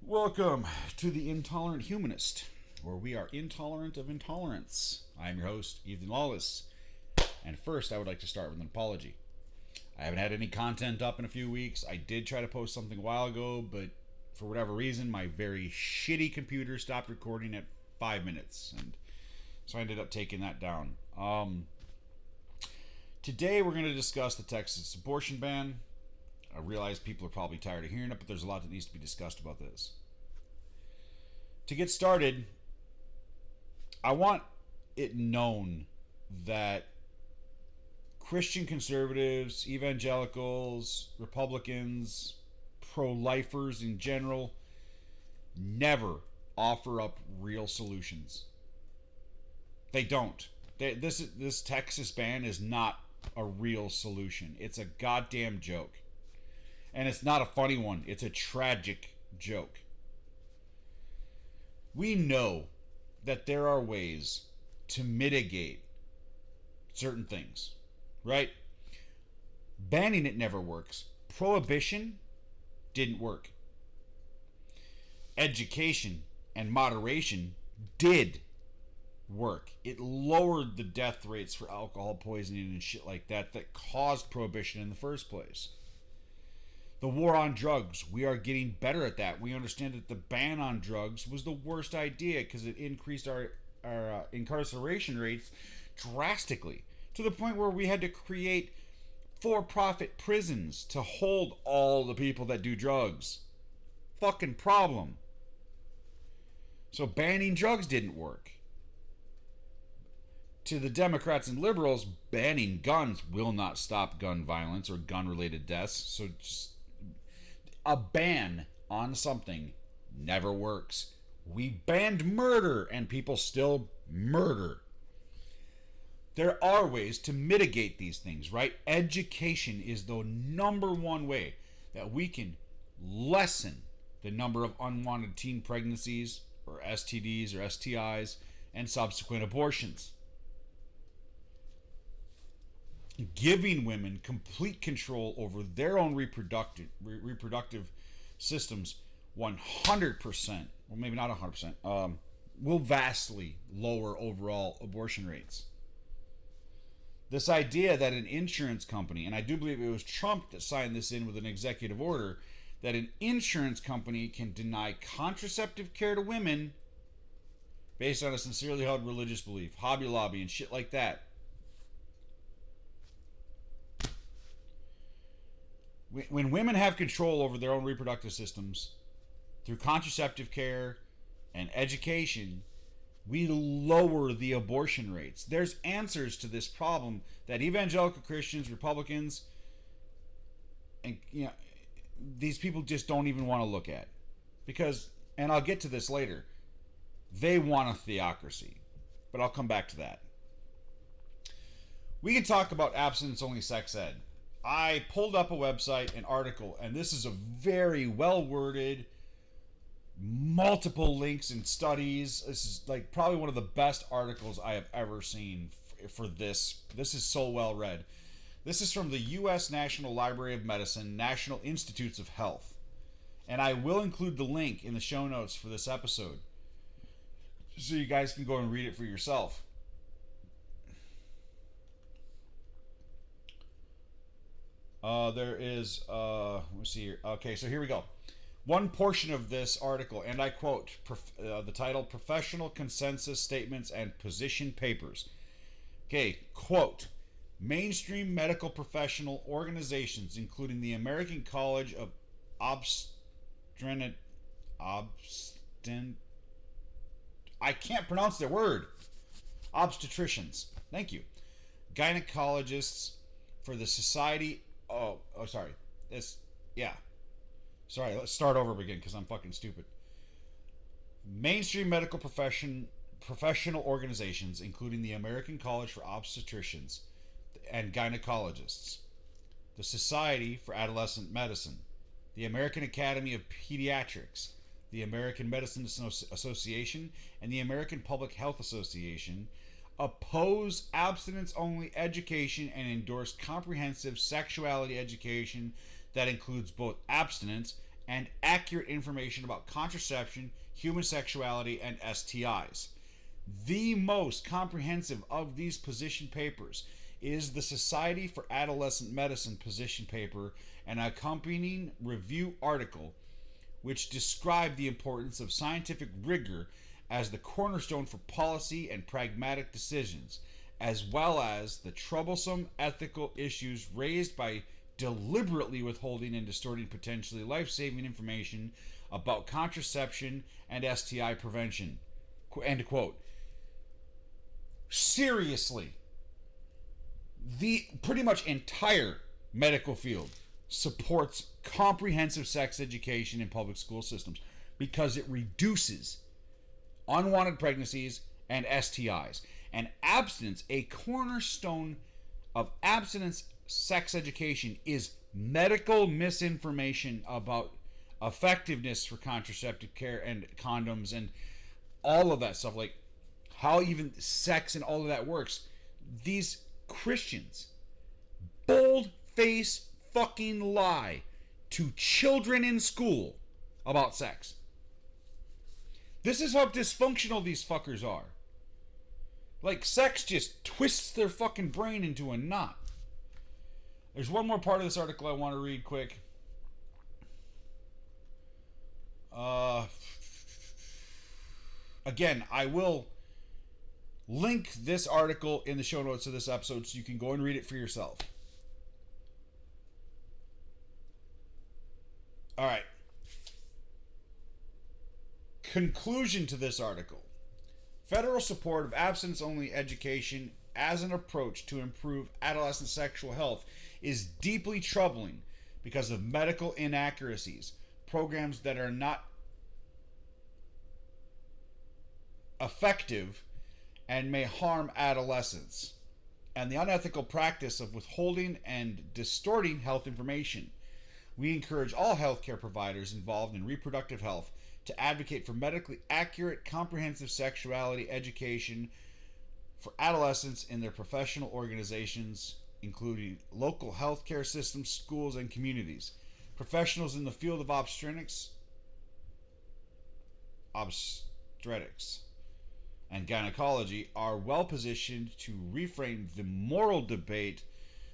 Welcome to the Intolerant Humanist, where we are intolerant of intolerance. I am your host, Ethan Lawless. And first, I would like to start with an apology. I haven't had any content up in a few weeks. I did try to post something a while ago, but for whatever reason, my very shitty computer stopped recording at 5 minutes, and so I ended up taking that down. Today, we're going to discuss the Texas abortion ban. I realize people are probably tired of hearing it, but there's a lot that needs to be discussed about this. To get started, I want it known that Christian conservatives, evangelicals, Republicans, pro-lifers in general never offer up real solutions. They don't. This Texas ban is not a real solution. It's a goddamn joke. And it's not a funny one. It's a tragic joke. We know that there are ways to mitigate certain things, right? Banning it never works. Prohibition didn't work. Education and moderation did work. It lowered the death rates for alcohol poisoning and shit like that caused prohibition in the first place. The war on drugs, we are getting better at that. We understand that the ban on drugs was the worst idea because it increased our incarceration rates drastically to the point where we had to create for-profit prisons to hold all the people that do drugs. Fucking problem. So banning drugs didn't work. To the Democrats and liberals, banning guns will not stop gun violence or gun-related deaths. So just a ban on something never works. We banned murder and people still murder. There are ways to mitigate these things, right? Education is the number one way that we can lessen the number of unwanted teen pregnancies or STDs or STIs and subsequent abortions. Giving women complete control over their own reproductive systems 100%, well maybe not 100%, will vastly lower overall abortion rates. This idea that an insurance company, and I do believe it was Trump that signed this in with an executive order, that an insurance company can deny contraceptive care to women based on a sincerely held religious belief, Hobby Lobby and shit like that. When women have control over their own reproductive systems through contraceptive care and education, we lower the abortion rates. There's answers to this problem that evangelical Christians, Republicans, and these people just don't even want to look at. Because, and I'll get to this later, they want a theocracy. But I'll come back to that. We can talk about abstinence-only sex ed. I pulled up a website, an article, and this is a very well-worded, multiple links and studies. This is like probably one of the best articles I have ever seen for this. This is so well read. This is from the U.S. National Library of Medicine, National Institutes of Health. And I will include the link in the show notes for this episode so you guys can go and read it for yourself. There is, let's see here. Okay, so here we go. One portion of this article, and I quote the title, Professional Consensus Statements and Position Papers. Okay, quote, mainstream medical professional organizations, including the American College of I can't pronounce their word. Obstetricians. Thank you. Gynecologists for the Society. Sorry. Sorry, let's start over again because I'm fucking stupid. Mainstream medical professional organizations, including the American College for Obstetricians and Gynecologists, the Society for Adolescent Medicine, the American Academy of Pediatrics, the American Medicine Association, and the American Public Health Association oppose abstinence-only education and endorse comprehensive sexuality education that includes both abstinence and accurate information about contraception, human sexuality, and STIs. The most comprehensive of these position papers is the Society for Adolescent Medicine position paper and accompanying review article, which describe the importance of scientific rigor as the cornerstone for policy and pragmatic decisions, as well as the troublesome ethical issues raised by deliberately withholding and distorting potentially life-saving information about contraception and STI prevention. End quote. Seriously, the pretty much entire medical field supports comprehensive sex education in public school systems because it reduces unwanted pregnancies and STIs. And abstinence, a cornerstone of abstinence sex education, is medical misinformation about effectiveness for contraceptive care and condoms and all of that stuff, like how even sex and all of that works. These Christians bold face fucking lie to children in school about sex. This is how dysfunctional these fuckers are. Like, sex just twists their fucking brain into a knot. There's one more part of this article I want to read quick. Again, I will link this article in the show notes of this episode so you can go and read it for yourself. All right. Conclusion to this article. Federal support of abstinence-only education as an approach to improve adolescent sexual health is deeply troubling because of medical inaccuracies, programs that are not effective and may harm adolescents, and the unethical practice of withholding and distorting health information. We encourage all healthcare providers involved in reproductive health to advocate for medically accurate, comprehensive sexuality education for adolescents in their professional organizations, including local healthcare systems, schools, and communities. Professionals in the field of obstetrics, and gynecology are well positioned to reframe the moral debate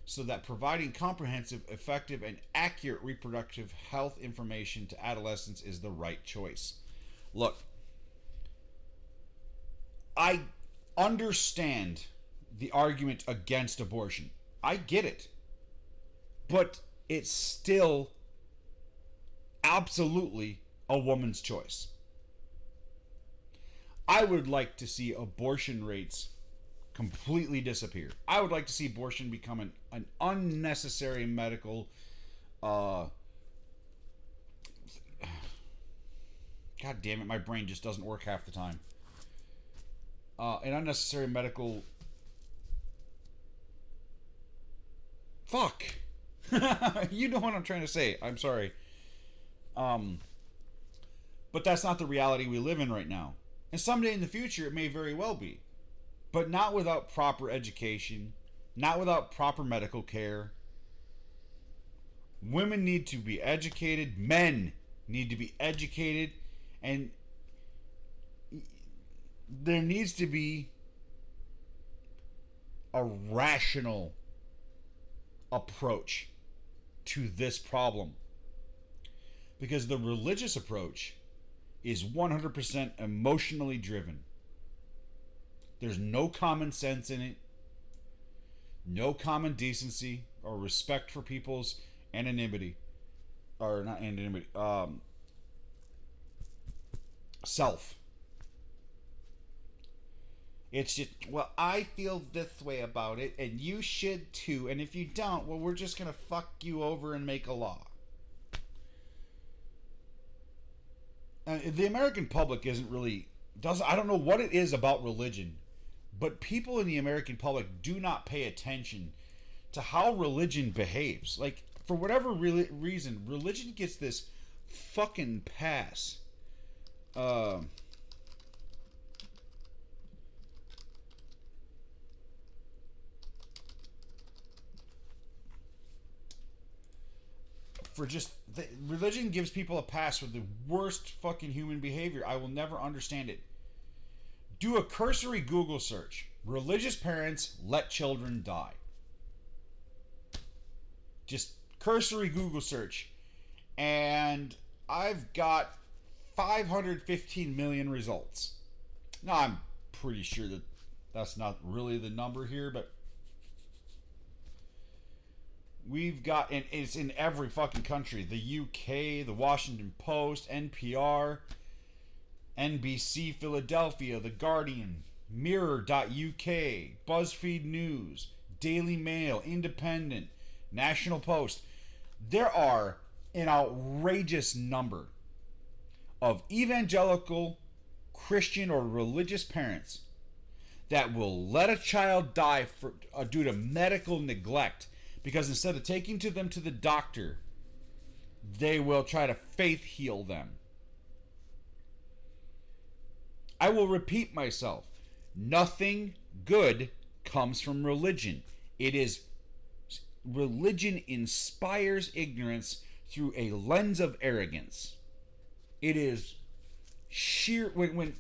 so that providing comprehensive, effective, and accurate reproductive health information to adolescents is the right choice. Look, I understand the argument against abortion. I get it. But it's still absolutely a woman's choice. I would like to see abortion rates completely disappear. I would like to see abortion become an unnecessary medical God damn it, my brain just doesn't work half the time. An unnecessary medical fuck. You know what I'm trying to say. I'm sorry. But that's not the reality we live in right now. And someday in the future, it may very well be. But not without proper education, not without proper medical care. Women need to be educated. Men need to be educated. And there needs to be a rational approach to this problem. Because the religious approach is 100% emotionally driven. There's no common sense in it, no common decency or respect for people's anonymity, or not anonymity, self. It's just, well, I feel this way about it, and you should too, and if you don't, well, we're just gonna fuck you over and make a law. The American public isn't really, I don't know what it is about religion, but people in the American public do not pay attention to how religion behaves. Like, for whatever reason, religion gets this fucking pass. for just religion gives people a pass for the worst fucking human behavior. I will never understand it. Do a cursory Google search. Religious parents let children die. Just cursory Google search. And I've got 515 million results. Now, I'm pretty sure that that's not really the number here, but we've got, and it's in every fucking country. The UK, the Washington Post, NPR, NBC Philadelphia, The Guardian, Mirror.uk, BuzzFeed News, Daily Mail, Independent, National Post. There are an outrageous number of evangelical, Christian, or religious parents that will let a child die due to medical neglect, because instead of taking them to the doctor, they will try to faith heal them. I will repeat myself. Nothing good comes from religion. Religion inspires ignorance through a lens of arrogance. It is sheer when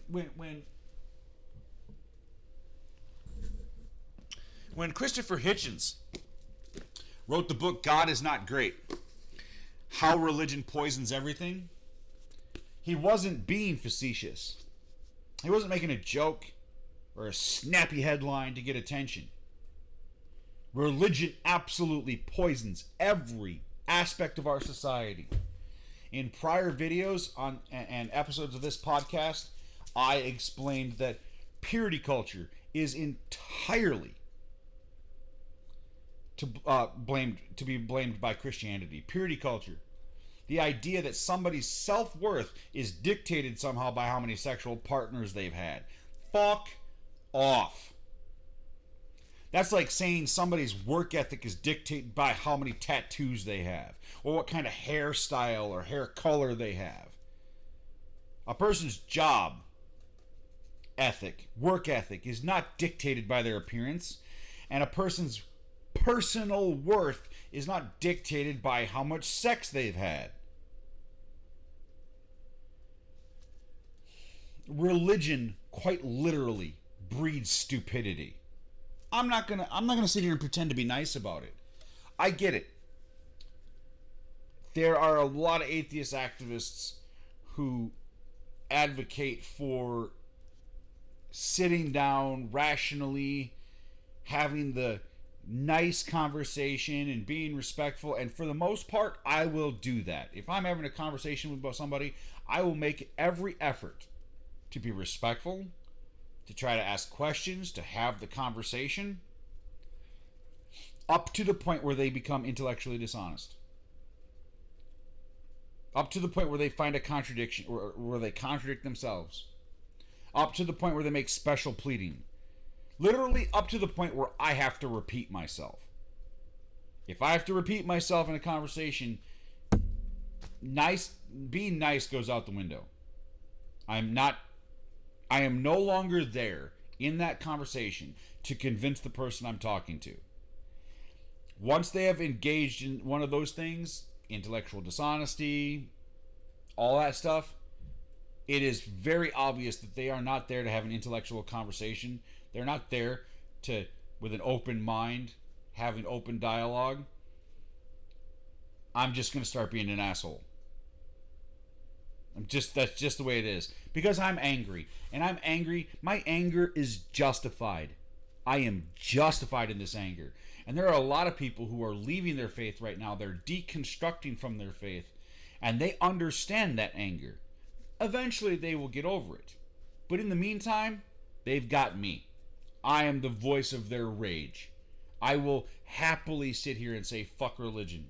Christopher Hitchens wrote the book God Is Not Great, How Religion Poisons Everything, he wasn't being facetious. He wasn't making a joke or a snappy headline to get attention. Religion absolutely poisons every aspect of our society. In prior videos and episodes of this podcast, I explained that purity culture is entirely to be blamed by Christianity. Purity culture. The idea that somebody's self-worth is dictated somehow by how many sexual partners they've had. Fuck off. That's like saying somebody's work ethic is dictated by how many tattoos they have, or what kind of hairstyle or hair color they have. A person's job ethic, work ethic, is not dictated by their appearance, and a person's personal worth is not dictated by how much sex they've had. Religion quite literally breeds stupidity. I'm not gonna sit here and pretend to be nice about it. I get it. There are a lot of atheist activists who advocate for sitting down rationally, having the nice conversation and being respectful, and for the most part, I will do that. If I'm having a conversation with somebody, I will make every effort to be respectful, to try to ask questions, to have the conversation, up to the point where they become intellectually dishonest. Up to the point where they find a contradiction, or where they contradict themselves. Up to the point where they make special pleading. Literally up to the point where I have to repeat myself. If I have to repeat myself in a conversation, being nice goes out the window. I am no longer there in that conversation to convince the person I'm talking to. Once they have engaged in one of those things, intellectual dishonesty, all that stuff, it is very obvious that they are not there to have an intellectual conversation. They're not there to, with an open mind, have an open dialogue. I'm just going to start being an asshole. That's just the way it is. Because I'm angry. And I'm angry. My anger is justified. I am justified in this anger. And there are a lot of people who are leaving their faith right now. They're deconstructing from their faith. And they understand that anger. Eventually they will get over it. But in the meantime, they've got me. I am the voice of their rage. I will happily sit here and say, fuck religion.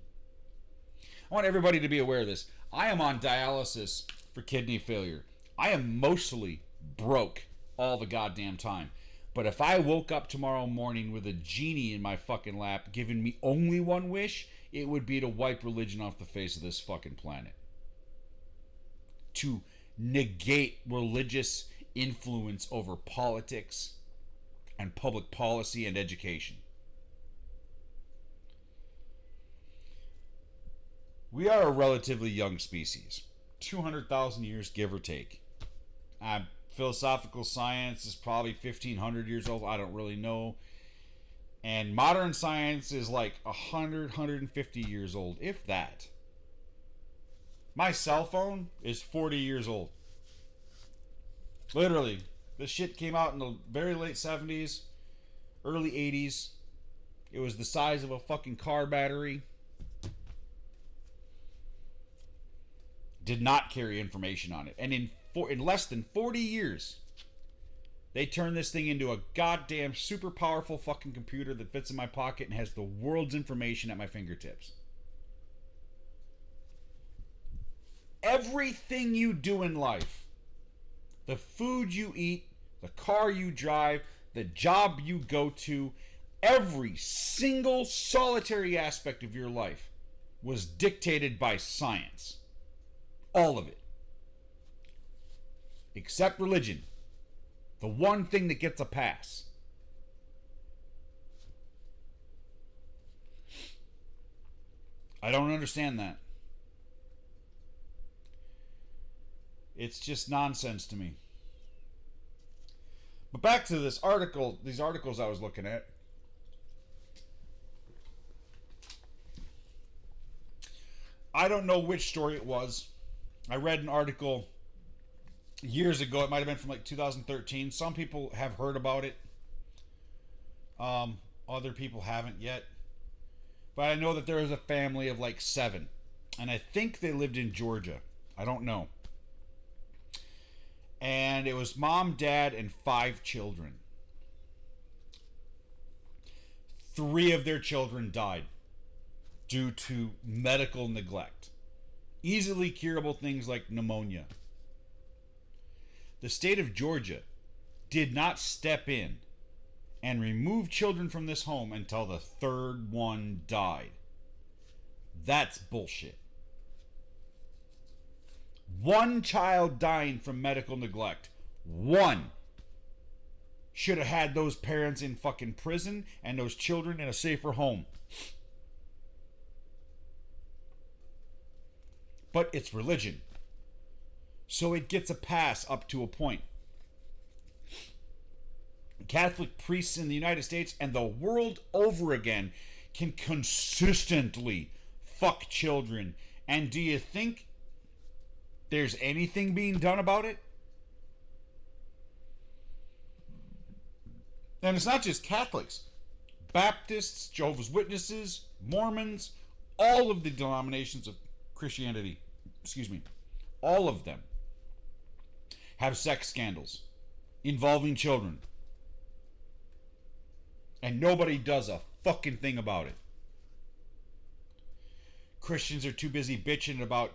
I want everybody to be aware of this. I am on dialysis for kidney failure. I am mostly broke all the goddamn time. But if I woke up tomorrow morning with a genie in my fucking lap giving me only one wish, it would be to wipe religion off the face of this fucking planet. To negate religious influence over politics and public policy and education. We are a relatively young species. 200,000 years, give or take. Philosophical science is probably 1,500 years old. I don't really know. And modern science is like 100, 150 years old, if that. My cell phone is 40 years old. Literally. This shit came out in the very late 70s, early 80s. It was the size of a fucking car battery. Did not carry information on it. And in less than 40 years, they turned this thing into a goddamn super powerful fucking computer that fits in my pocket and has the world's information at my fingertips. Everything you do in life, the food you eat, the car you drive, the job you go to, every single solitary aspect of your life was dictated by science. All of it. Except religion. The one thing that gets a pass. I don't understand that. It's just nonsense to me. But back to this article, these articles I was looking at. I don't know which story it was. I read an article years ago. It might have been from like 2013. Some people have heard about it. Other people haven't yet. But I know that there was a family of like 7. And I think they lived in Georgia. I don't know. And it was mom, dad, and 5 children. 3 of their children died due to medical neglect. Easily curable things like pneumonia. The state of Georgia did not step in and remove children from this home until the 3rd one died. That's bullshit. 1 child dying from medical neglect. 1. Should have had those parents in fucking prison and those children in a safer home. But it's religion. So it gets a pass up to a point. Catholic priests in the United States and the world over again can consistently fuck children. And do you think there's anything being done about it? And it's not just Catholics. Baptists, Jehovah's Witnesses, Mormons, all of the denominations of Christianity, all of them have sex scandals involving children. And nobody does a fucking thing about it. Christians are too busy bitching about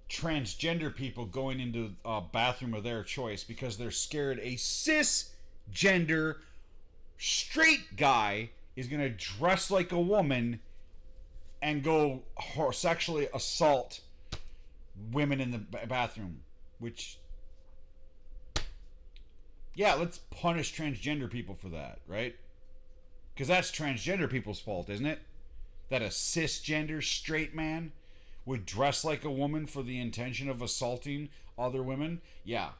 transgender people going into a bathroom of their choice because they're scared a cisgender straight guy is going to dress like a woman and go sexually assault women in the bathroom. Which, yeah, let's punish transgender people for that, right? Because that's transgender people's fault, isn't it? That a cisgender straight man would dress like a woman for the intention of assaulting other women. Yeah.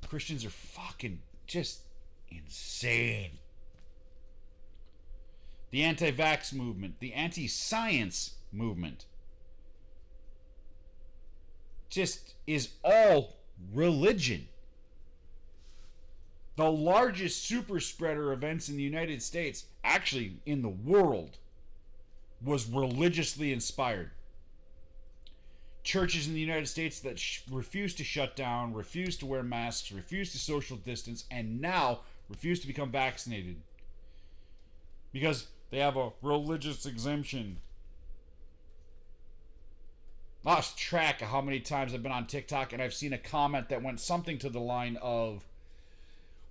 Christians are fucking just insane. The anti-vax movement, the anti-science movement, just is all religion. The largest super spreader events in the United States, actually in the world, was religiously inspired. Churches in the United States that refuse to shut down, refuse to wear masks, refuse to social distance, and now refuse to become vaccinated because they have a religious exemption. Lost track of how many times I've been on TikTok and I've seen a comment that went something to the line of,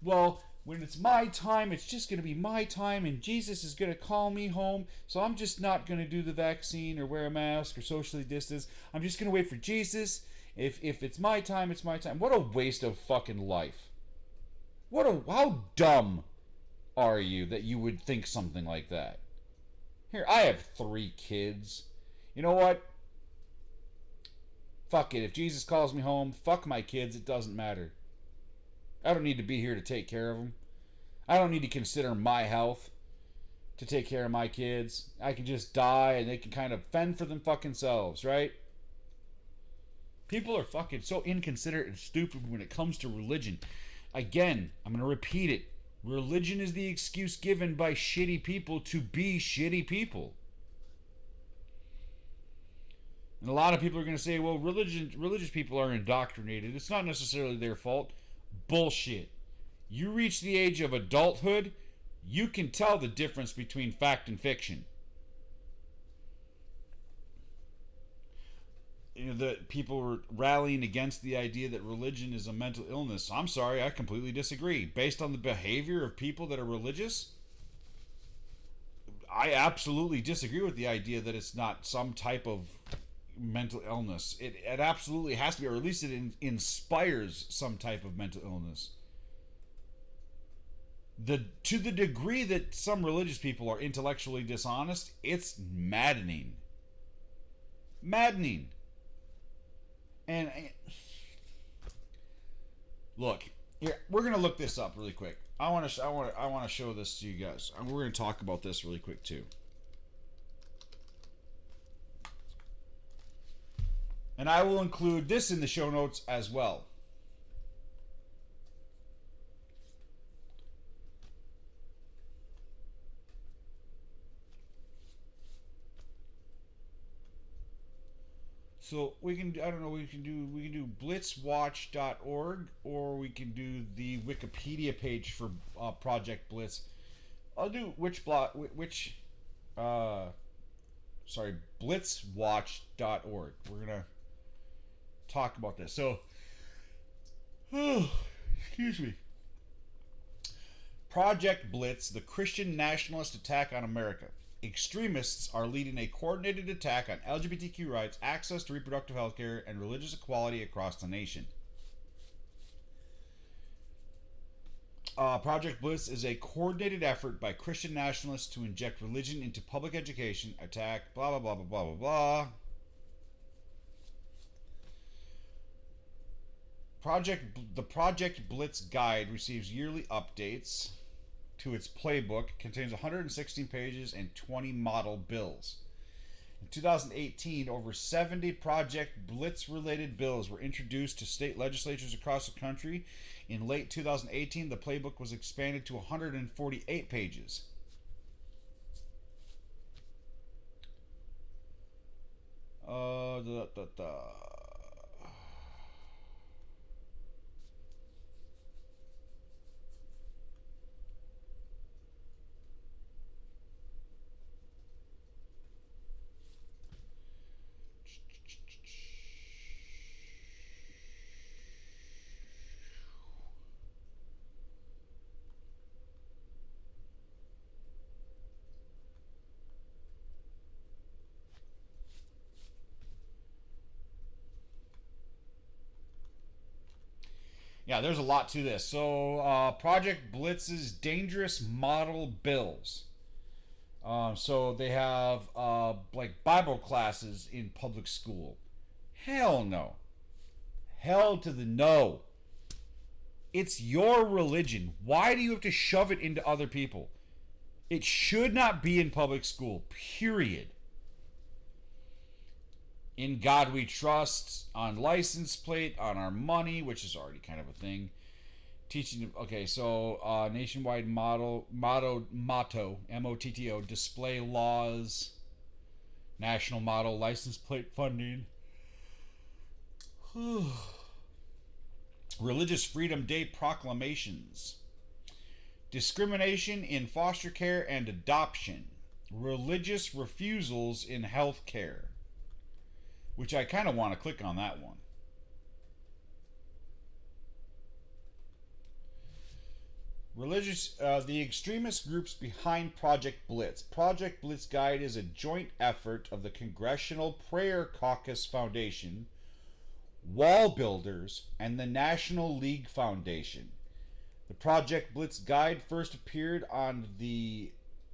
well, when it's my time, it's just going to be my time, and Jesus is going to call me home, so I'm just not going to do the vaccine or wear a mask or socially distance. I'm just going to wait for Jesus. If it's my time, it's my time. What a waste of fucking life. How dumb are you that you would think something like that? Here, I have 3 kids. You know what? Fuck it. If Jesus calls me home, fuck my kids. It doesn't matter. I don't need to be here to take care of them. I don't need to consider my health to take care of my kids. I can just die and they can kind of fend for them fucking selves, right? People are fucking so inconsiderate and stupid when it comes to religion. Again, I'm going to repeat it. Religion is the excuse given by shitty people to be shitty people. And a lot of people are going to say, well, religious people are indoctrinated. It's not necessarily their fault. Bullshit. You reach the age of adulthood, you can tell the difference between fact and fiction. You know, the people were rallying against the idea that religion is a mental illness. I'm sorry, I completely disagree. Based on the behavior of people that are religious, I absolutely disagree with the idea that it's not some type of mental illness. It absolutely has to be, or at least it inspires some type of mental illness. To the degree that some religious people are intellectually dishonest, it's maddening. Maddening. And look, here we're gonna look this up really quick. I want to show this to you guys. We're gonna talk about this really quick too. And I will include this in the show notes as well. So we can, I don't know, we can do blitzwatch.org, or we can do the Wikipedia page for Project Blitz. I'll do blitzwatch.org. We're gonna talk about this. So, excuse me. Project Blitz, the Christian nationalist attack on America. Extremists are leading a coordinated attack on LGBTQ rights, access to reproductive health care, and religious equality across the nation. Project Blitz is a coordinated effort by Christian nationalists to inject religion into public education, attack, blah, blah, blah, blah, blah, blah, blah. The Project Blitz guide receives yearly updates to its playbook, contains 116 pages and 20 model bills. In 2018, over 70 Project Blitz-related bills were introduced to state legislatures across the country. In late 2018, the playbook was expanded to 148 pages. Uh, da, da, da. Yeah, there's a lot to this. So, Project Blitz's dangerous model bills. So they have like Bible classes in public school. Hell no. Hell to the no. It's your religion. Why do you have to shove it into other people? It should not be in public school, period. In God We Trust, on license plate, on our money, which is already kind of a thing. Teaching, okay, so nationwide motto, MOTTO, display laws, national motto, license plate funding. Religious Freedom Day proclamations. Discrimination in foster care and adoption. Religious refusals in health care. Which I kind of want to click on that one. The extremist groups behind Project Blitz. Project Blitz Guide is a joint effort of the Congressional Prayer Caucus Foundation, Wall Builders, and the National League Foundation. The Project Blitz Guide first appeared on the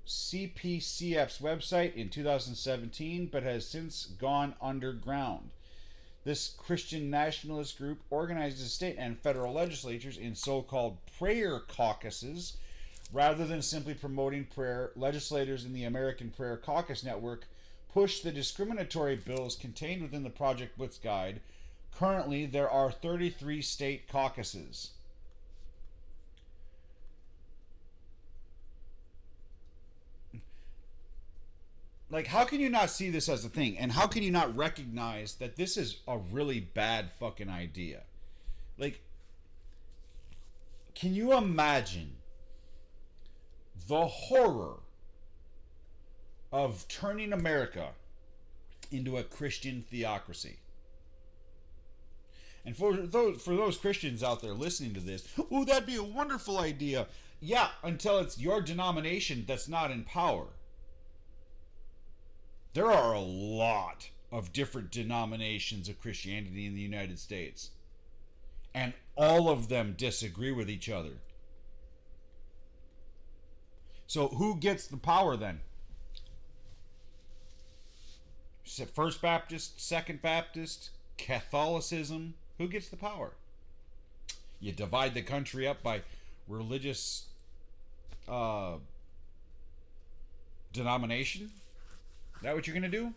CPCF's website in 2017, but has since gone underground. This Christian nationalist group organizes state and federal legislatures in so-called prayer caucuses. Rather than simply promoting prayer, legislators in the American Prayer Caucus Network push the discriminatory bills contained within the Project Blitz Guide. Currently, there are 33 state caucuses. Like, how can you not see this as a thing? And how can you not recognize that this is a really bad fucking idea? Like, can you imagine the horror of turning America into a Christian theocracy? And for those Christians out there listening to this, oh, that'd be a wonderful idea. Yeah, until it's your denomination that's not in power. There are a lot of different denominations of Christianity in the United States. And all of them disagree with each other. So who gets the power then? First Baptist, Second Baptist, Catholicism? Who gets the power? You divide the country up by religious denomination? Is that what you're going to do?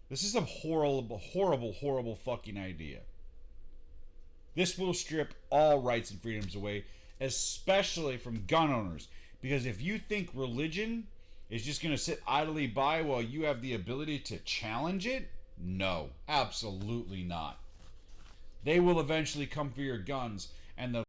This is a horrible, horrible, horrible fucking idea. This will strip all rights and freedoms away, especially from gun owners. Because if you think religion is just going to sit idly by while you have the ability to challenge it, no, absolutely not. They will eventually come for your guns, and the